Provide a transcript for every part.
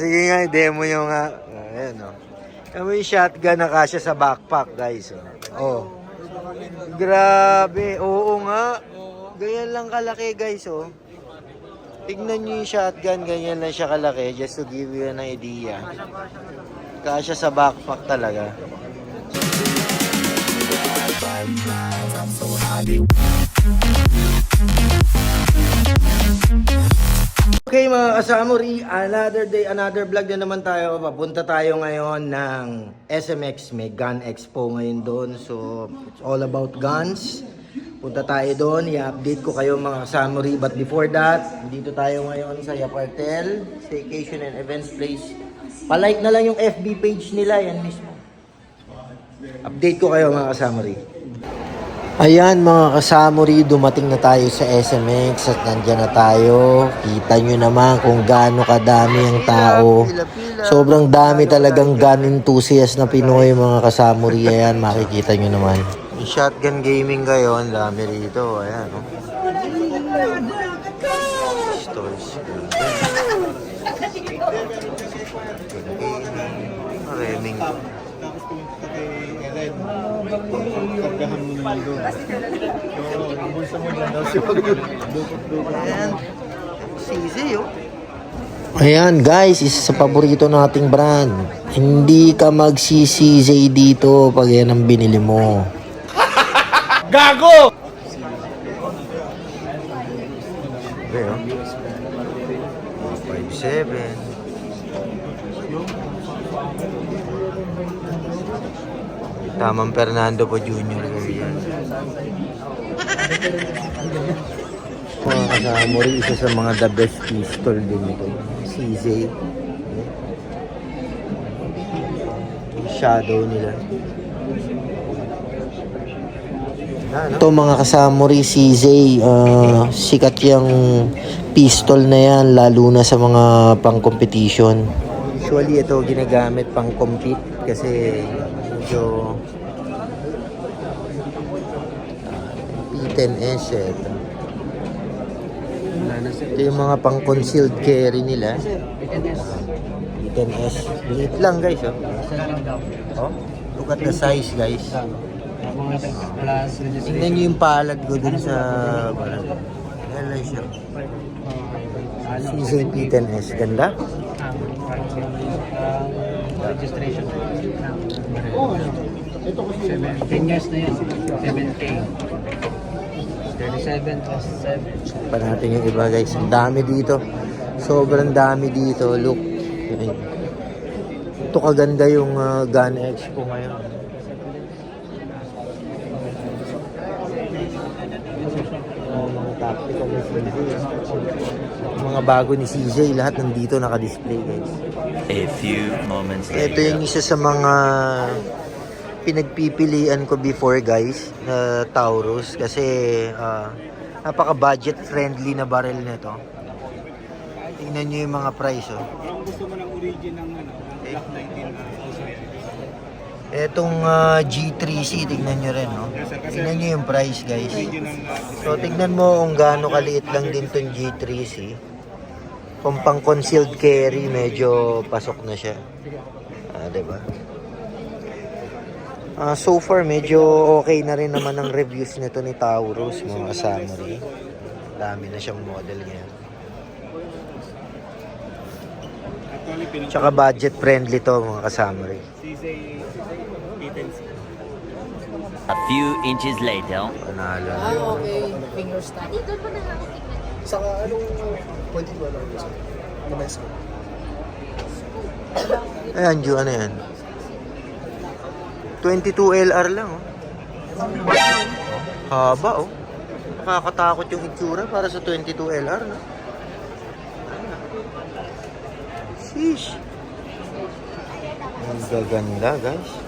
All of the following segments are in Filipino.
Sige nga, demo nyo nga. Ayan o. Ayan mo yung shotgun na kasya sa backpack, guys. Oh. Grabe. Oo nga. Ganyan lang kalaki, guys, oh. Tignan nyo yung shotgun, ganyan lang siya kalaki. Just to give you an idea. Kasya sa backpack talaga. Okay mga kasamuri, another day, another vlog na naman tayo. Papunta tayo ngayon ng SMX. May gun expo ngayon doon. So, it's all about guns. Punta tayo doon, i-update ko kayo mga kasamuri. But before that, dito tayo ngayon sa Yapartel Staycation and Events Place. Palike na lang yung FB page nila, yan mismo. Update ko kayo mga kasamuri. Ayan mga kasamuri, dumating na tayo sa SMX at nandyan na tayo. Kita nyo naman kung gaano kadami ang tao. Sobrang dami talagang gun enthusiast na Pinoy mga kasamuri. Ayan, makikita nyo naman. Yung shotgun gaming kayo, ang dami rito. Ayan, oh. Stores. Maraming. Kargahan mo naman doon. Ang bulsa mo dyan daw siya pag-dukot-dukot. Ayan. Sisi, oh. Ayan guys, isa sa paborito nating brand. Hindi ka magsisisi dito pag yan ang binili mo. Gago! Okay, oh. 5.7. Tamang Fernando po Jr. yan. Mga kasamuri, isa sa mga the best pistol din ito. CZ. Shadow nila. Ito mga kasamuri, CZ. Sikat yung pistol na yan, lalo na sa mga pang-competition. Usually ito ginagamit pang-compete kasi medyo P10S ito yung mga pang concealed carry nila. P10S liit lang guys, oh. Oh, look at the size guys. Tingnan nyo yung palad ko dun sa yan lang siya. CZ P10S, ganda. Registration. Ito kasi 10 years na yan. 7K. 37 plus 7. Pa natin yung iba guys. Ang dami dito. Sobrang dami dito. Look. Ito kaganda yung gun expo ngayon. Mga tactical ni CJ. Mga bago ni CJ. Lahat nandito naka-display guys. A few moments later. Ito yung isa sa mga pinagpipilian ko before guys na Taurus kasi napaka budget friendly na barrel nito. Tingnan nyo yung mga price, oh. Kung gusto mo ng origin ng Glock 19 na uso yan. Etong G3C, tignan nyo rin, no? Tignan nyo yung price guys. So tignan mo kung gaano kaliit lang din tong G3C. Kung pang concealed carry, medyo pasok na siya. Diba? So far, medyo okay na rin naman ang reviews nito ni Taurus, mga kasamuri. Dami na siyang model ngayon. Tsaka budget friendly to, mga kasamuri. A few inches later. Panalo na. Okay. Finger stab. Doon pa na ako tignan. Saka anong pwede ko alam sa names ko? Ayan, Ju, ano yan? 22 LR lang, oh. Haba, oh. Nakakatakot yung itsura para sa 22 LR, no? Sheesh. Ang gaganda, guys.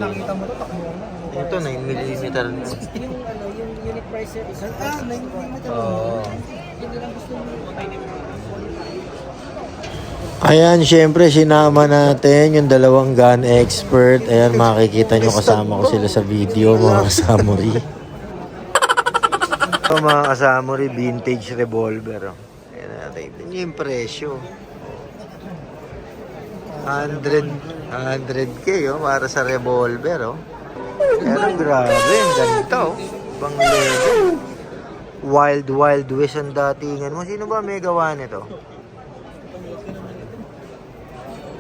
Nakita mo ito, takbo mo. Ito, 9mm. Yung unit price sir is 9mm. Oo. hindi lang gusto mo. Ayan, syempre sinama natin yung dalawang gun expert. Ayan, makikita nyo kasama ko sila sa video, mga kasamuri. Ito mga kasamuri, vintage revolver. Ayan natin, tignan nyo yung presyo. 100K oh, para sa revolver oh. Pero grabe, ang ganito oh. Ibang level. Wild Wild West ang datingan mo. Sino ba may gawa nito?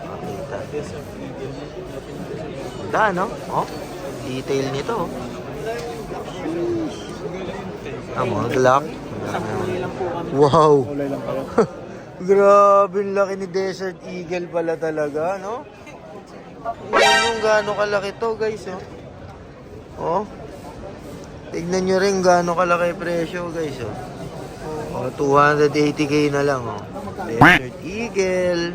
Makita. Ganda no? Oh, detail nito oh. Mga Glock. Wow. Grabe, ang laki ni Desert Eagle pala talaga, no? Yan yung gaano kalaki to, guys, oh. Oh. Tignan nyo rin gaano kalaki presyo, guys, oh. Oh, 280K na lang, oh. Desert Eagle.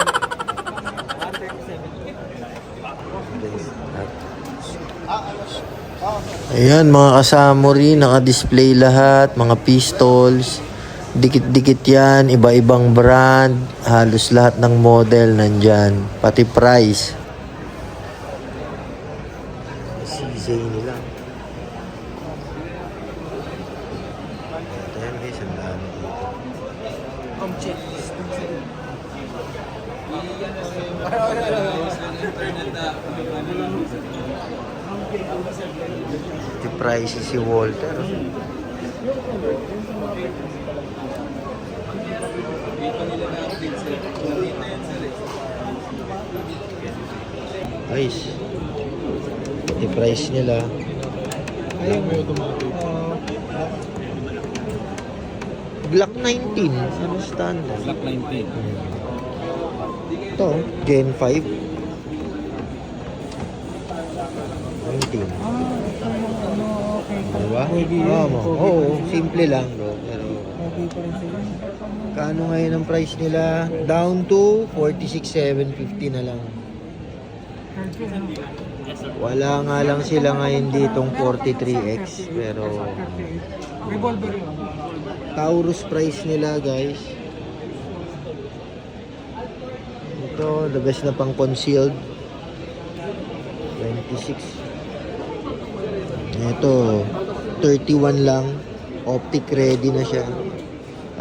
Ayan, mga kasamori, naka-display lahat, mga pistols. Dikit-dikit yan, iba-ibang brand, halos lahat ng model nandyan, pati price. CJ nila. Ayan guys, ang dami dito. Pati price si Walter. Guys, i-price nila. Glock 19, ano standard? Black 19. Ito, Gen 5. 19. Diba? Oo, simple lang bro. Pero, kano ngayon ang price nila? Down to 46,750 na lang. Wala nga lang sila ngayon ditong 43X. Pero, Taurus price nila guys. Ito, the best na pang concealed. 26. Ito, 31 lang. Optic ready na siya.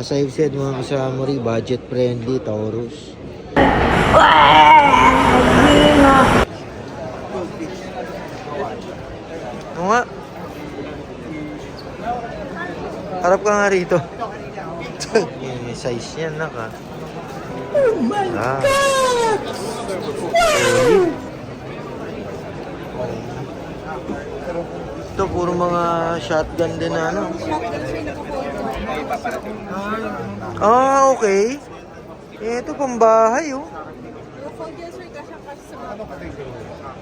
As I've said mga kasamori, budget friendly, Taurus. Ano nga? Harap ka nga rito. Yung size niya, naka. Oh my God! Ito, puro mga shotgun din na ano. Ah, okay. Ito, pambahay, oh.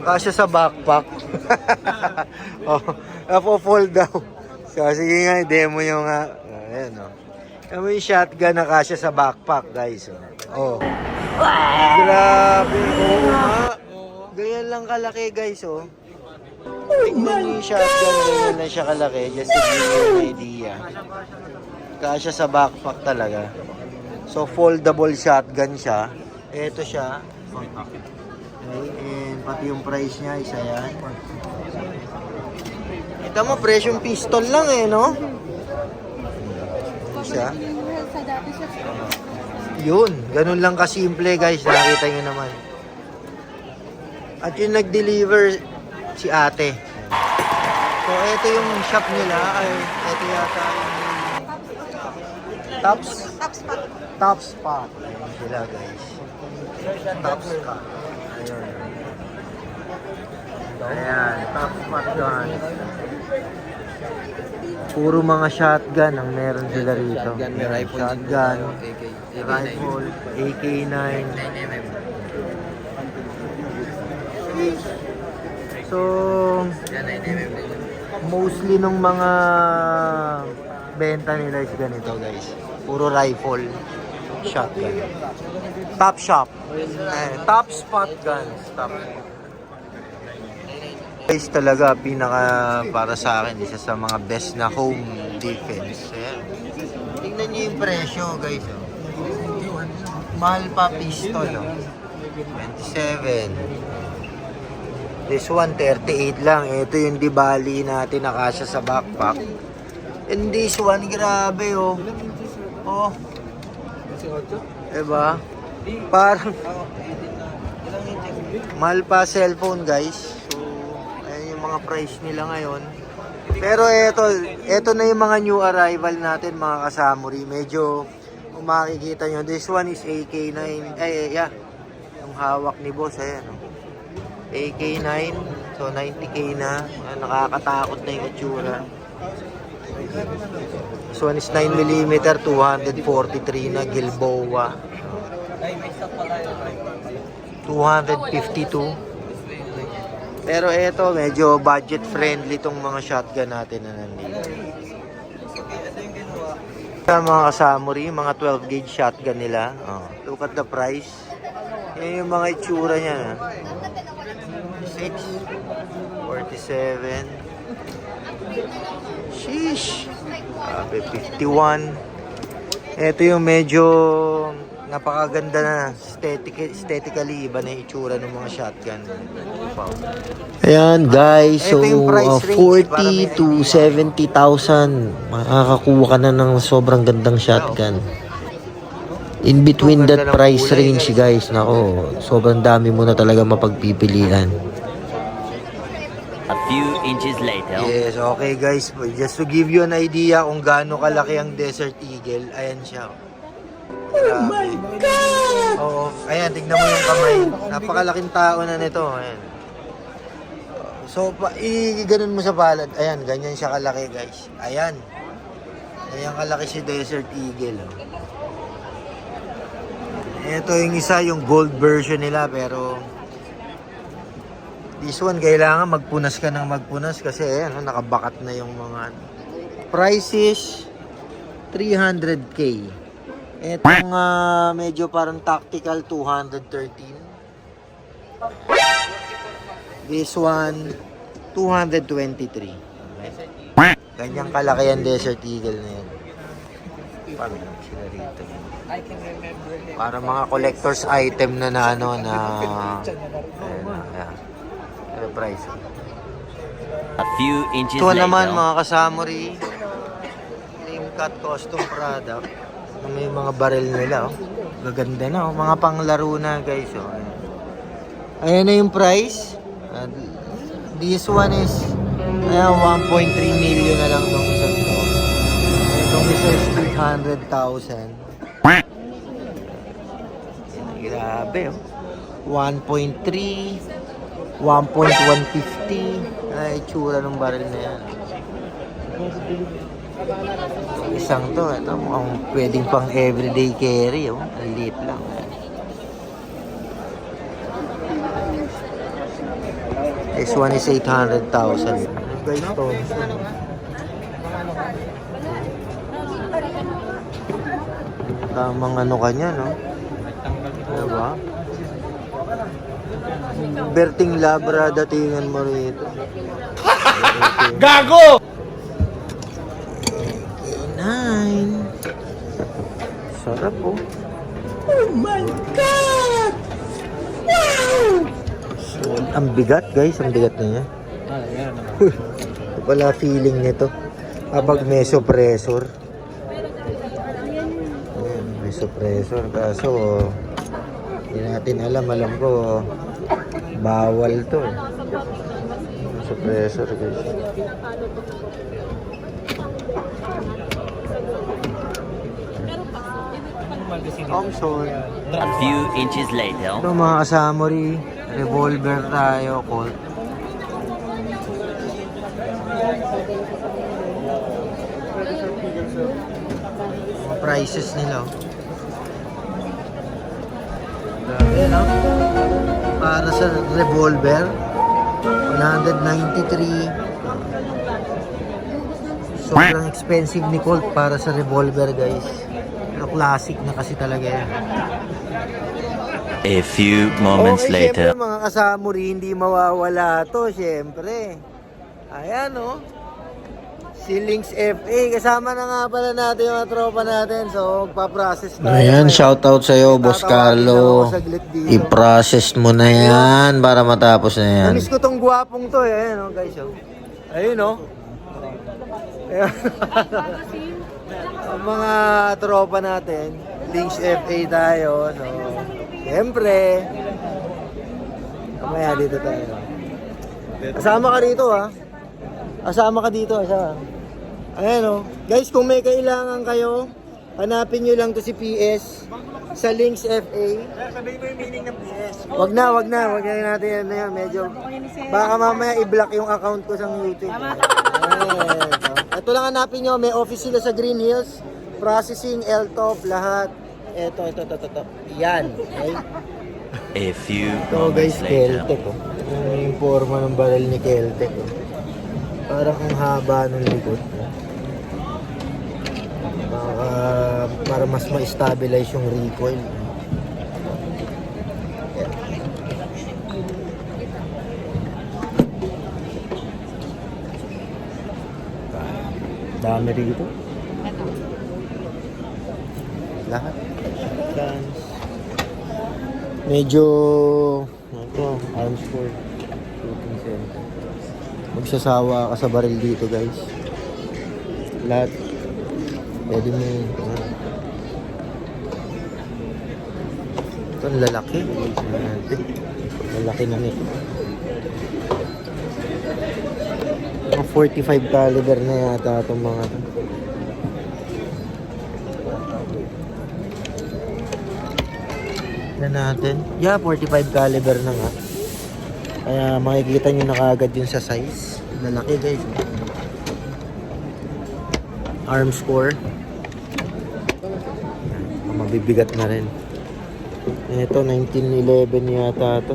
Kasya sa backpack. Oh, fold daw. So, sige nga, demo nyo nga. Ayan, oh. Ayan mo yung shotgun na kasya sa backpack, guys. Oh. Grabe. Oo nga. Ganyan lang kalaki, guys, oh. Tingnan nyo yung shotgun, ganyan lang siya kalaki. Just to give you an idea. Kasya sa backpack talaga. So, foldable shotgun siya. Ito siya. Okay, and pati yung price niya, isa yan. Ito mo, presyong pistol lang eh, no? Ito siya. Yun, ganun lang kasimple guys, nakita nyo naman. At yung nag-deliver, si ate. So, ito yung shop nila, ay, ito yata yung Top Spot. Ayan sila guys. Top Spot. Ayan. Ayan, Top Spot guns. Puro mga shotgun ang meron sila rito. Shotgun, rifle, AK-9. So, mostly nung mga benta nila is ganito guys. Puro rifle, shotgun. Top Shop. Top Spot guns. Top Spot. Guys, talaga pinaka para sa akin isa sa mga best na home defense. Ayan. Tingnan niyo yung presyo, guys. Oh. Mahal pa pistol, oh. 27. This one 38 lang. Ito yung Dibali natin na kasya sa backpack. And this one, grabe, oh. Oh. Diba? Parang ilang inches Mahal pa cellphone guys. So, ayan yung mga price nila ngayon. Pero eto na yung mga new arrival natin mga kasamuri. Medyo kung makikita nyo, this one is AK9. Yung hawak ni boss, ayan. AK9. So 90k na. Ayan, nakakatakot na yung itsura. This one is 9mm, 243 na Gilboa. 252. Pero eto, medyo budget friendly tong mga shotgun natin na nandito. Sa mga kasamuri, mga 12 gauge shotgun nila. Look at the price. Yan yung mga itsura niya. 6, 47. Sheesh. 51. Ito yung medyo napakaganda na aesthetically iba na yung itsura ng mga shotgun. Ayan guys, so Ito yung price range, 40 to 70,000 makakakuha ka na ng sobrang gandang shotgun. In between that price range guys, nako, sobrang dami mo na talaga mapagpipilian. A few inches later. Yes, okay guys, just to give you an idea kung gaano kalaki ang Desert Eagle, ayan siya. Oh my God! Oo, ayan, tignan mo yung kamay. Napakalaking tao na nito. Ayan. So, i-ganon mo sa palad. Ayan, ganyan siya kalaki guys. Ayan. Ayan kalaki si Desert Eagle. Oh. Ito yung isa, yung gold version nila. Pero, this one, kailangan magpunas ka ng magpunas. Kasi, ayan, nakabakat na yung mga... Price is 300k. Etong medyo parang tactical 213. This one 223. Ganyang kalaki yan Desert Eagle na yan. Paano lang sila rito? Para mga collector's item na ano na ano price. A few inches Ito naman later. mga kasamuri, name cut custom product. May mga barrel nila, oh. Gaganda na, oh. Mga panglaro na, guys, oh. Ayan na yung price. This one is 1.3 million na lang itong isang to. Itong isa is 800,000. Grabe, oh. 1.3, 1.150. Ay, itsura ng barrel na yan. Isang to, ito mukhang pwedeng pang everyday carry, oh. Ang liit lang. This one is 800,000. Guys, Thompson. Tamang ano kanya, no? Diba? Berting Labra, datingan mo rito. Gago! 9. Sarap, oh. Oh my God! Wow! So, ang bigat, guys. Ang bigat na niya. Ito pala feeling nito. Kapag may suppressor. Ayan, may suppressor. Kaso, hindi natin alam. Alam ko, bawal to. May suppressor, guys. Thompson. A few inches later. Ito mga kasamuri, revolver tayo, Colt. Mga prices nila. Grabe, no? Para sa revolver, 193. Sobrang expensive ni Colt para sa revolver, guys. Pero classic na kasi talaga yan. A few moments Okay, later. syempre mga kasamuri, hindi mawawala to, syempre. Ayan, oh. Si Lynx FA, kasama na nga pala natin yung mga tropa natin. So, magpa-process tayo. Ayan, shoutout sa'yo, Boss Carlo. I-process mo na yan para matapos na yan. Namiss ko tong gwapong to, eh. Ayan, oh, guys, oh. Ayun, oh. Ayan. Ang mga tropa natin, Lynx FA tayo, no. Siyempre, Mamaya dito tayo. Asama ka rito ha. Asama ka dito. Ayan o. Guys, kung may kailangan kayo, hanapin nyo lang to si PS sa Links FA. Sabihin mo yung meaning ng PS. Wag na natin yan na yan. Medyo, baka mamaya i-block yung account ko sa YouTube. Ito lang hanapin nyo, may office sila sa Green Hills. Processing, L-top, lahat. Ito. Yan. Okay? A few Ito guys, moments later. Keltec oh. Yung forma ng baril ni Keltec oh. Parang ang haba ng likod. Para mas ma-stabilize yung recoil. Dami rito. Lahat. Guns. Medyo ito, arms for shooting center. Magsasawa ka sa baril dito guys. Lahat. Pwede mo ito ang lalaki. Lalaki na nito. Mga 45 caliber na yata itong mga ito. Na natin. Yeah, 45 caliber na nga. Kaya makikita nyo na kaagad yun sa size. Lalaki guys. Arm score. Mabibigat na rin. Ito, 1911 yata ito.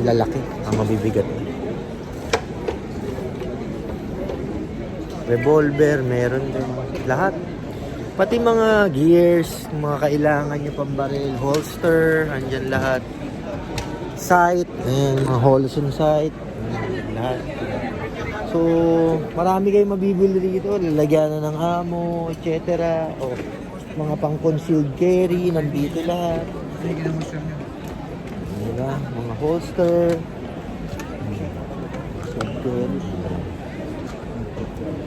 Lalaki. Mabibigat na. Revolver, meron din. Lahat. Pati mga gears, mga kailangan nyo pang baril, holster, andyan lahat. Sight, ayan, mga Holson sight, lahat. So, marami kayong mabibili dito, lalagyan na ng ammo, etc. O mga pang concealed carry, nandito lahat. Diba? Mga holster,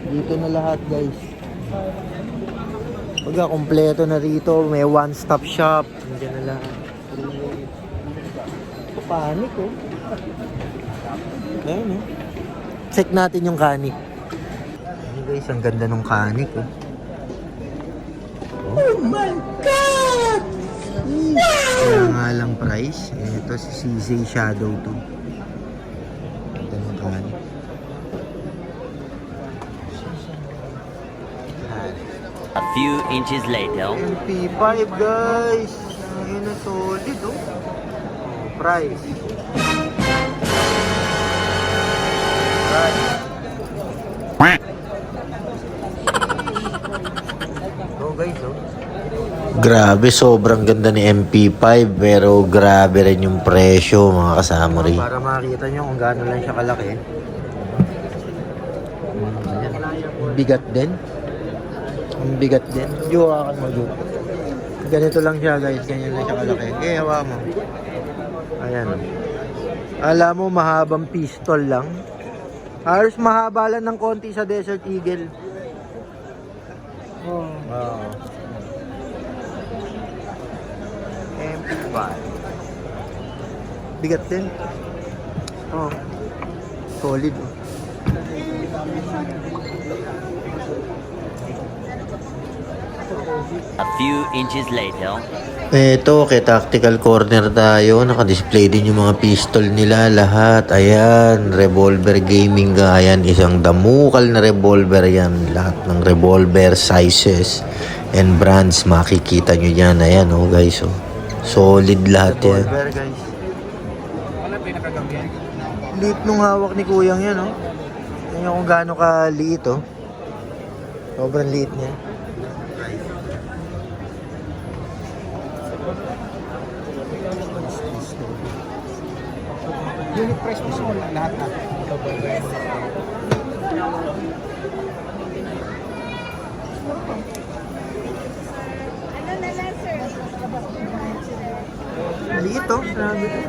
dito na lahat guys. Pagka kompleto na rito, may one-stop shop. Nandiyan na lahat. Panik oh. Ayun oh. Check natin yung kanik. Ayun guys, ang ganda ng kanik oh. Oh my God! Kaya nga lang price. Ito si CZ Shadow 2. Ganda ng kanik. A few inches later. MP5 guys. Ayun na solid oh. Price. Oh guys oh. Grabe, sobrang ganda ni MP5 pero grabe rin yung presyo mga kasama rin. Para makita nyo kung gaano lang siya kalaki. Ayan. Bigat din. Ang bigat din. Hawakan mo dito. Ganito lang siya guys. Ganyan lang siya kalaki. Hawakan mo. Ayan. Alam mo, mahabang pistol lang. Halos mahaba lang ng konti sa Desert Eagle. Oh. Wow. MP5. Bigat din. Oh. Solid. A few inches later. Eto, kay Tactical Corner tayo. Naka-display din yung mga pistol nila. Lahat. Ayan. Revolver gaming ga. Ayan. Isang damukal na revolver yan. Lahat ng revolver sizes and brands. Makikita nyo yan. Ayan oh guys. Oh. Solid lahat yan. Revolver guys. Ano pinakagamit? Liit nung hawak ni Kuyang yan oh. Tingnan kung gaano ka liit oh. Sobrang liit niya. Unit price mo sa lahat na. Liit oh. Grabe to.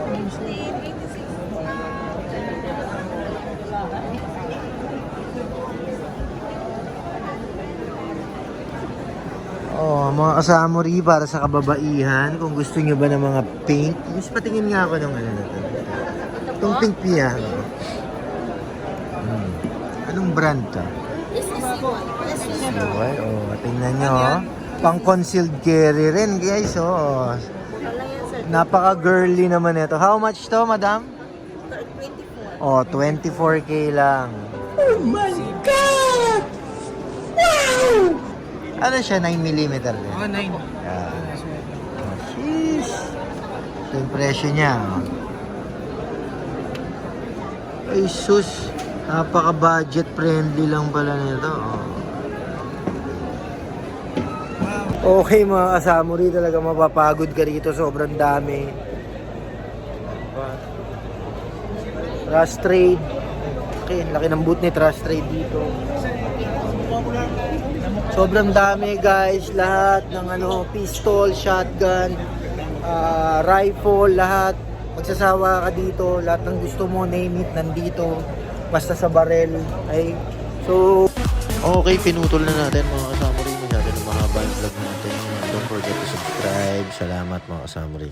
Oh, mga kasamuri para sa kababaihan. Kung gusto nyo ba ng mga pink. Mas patingin nga ako ng ano na to. Itong pink niya. Anong brand to? Diba? Oh, tingnan nyo. Oh. Pang concealed carry rin guys. Oh. Napaka-girly naman ito. How much to, madam? 24. Oh, 24K lang. Oh my God! Wow! Ano siya? 9mm din? Oh, 9. Yeah. Oh, sheesh. Ito yung presyo niya. Oh. Ay, sus. Napaka-budget friendly lang pala nito. Oh. Okay mga kasamuri, talaga mapapagod ka rito. Sobrang dami. Trust Trade. Okay, laki ng boot ni Trust Trade dito. Sobrang dami guys. Lahat ng pistol, shotgun, rifle, lahat. Magsasawa ka dito. Lahat ng gusto mo, name it, nandito. Basta sa barel. Ay, so... Okay, pinutol na natin mga kasamuri. Masyado na mahaba yung vlog natin. Don't forget to subscribe. Salamat mga kasamuri.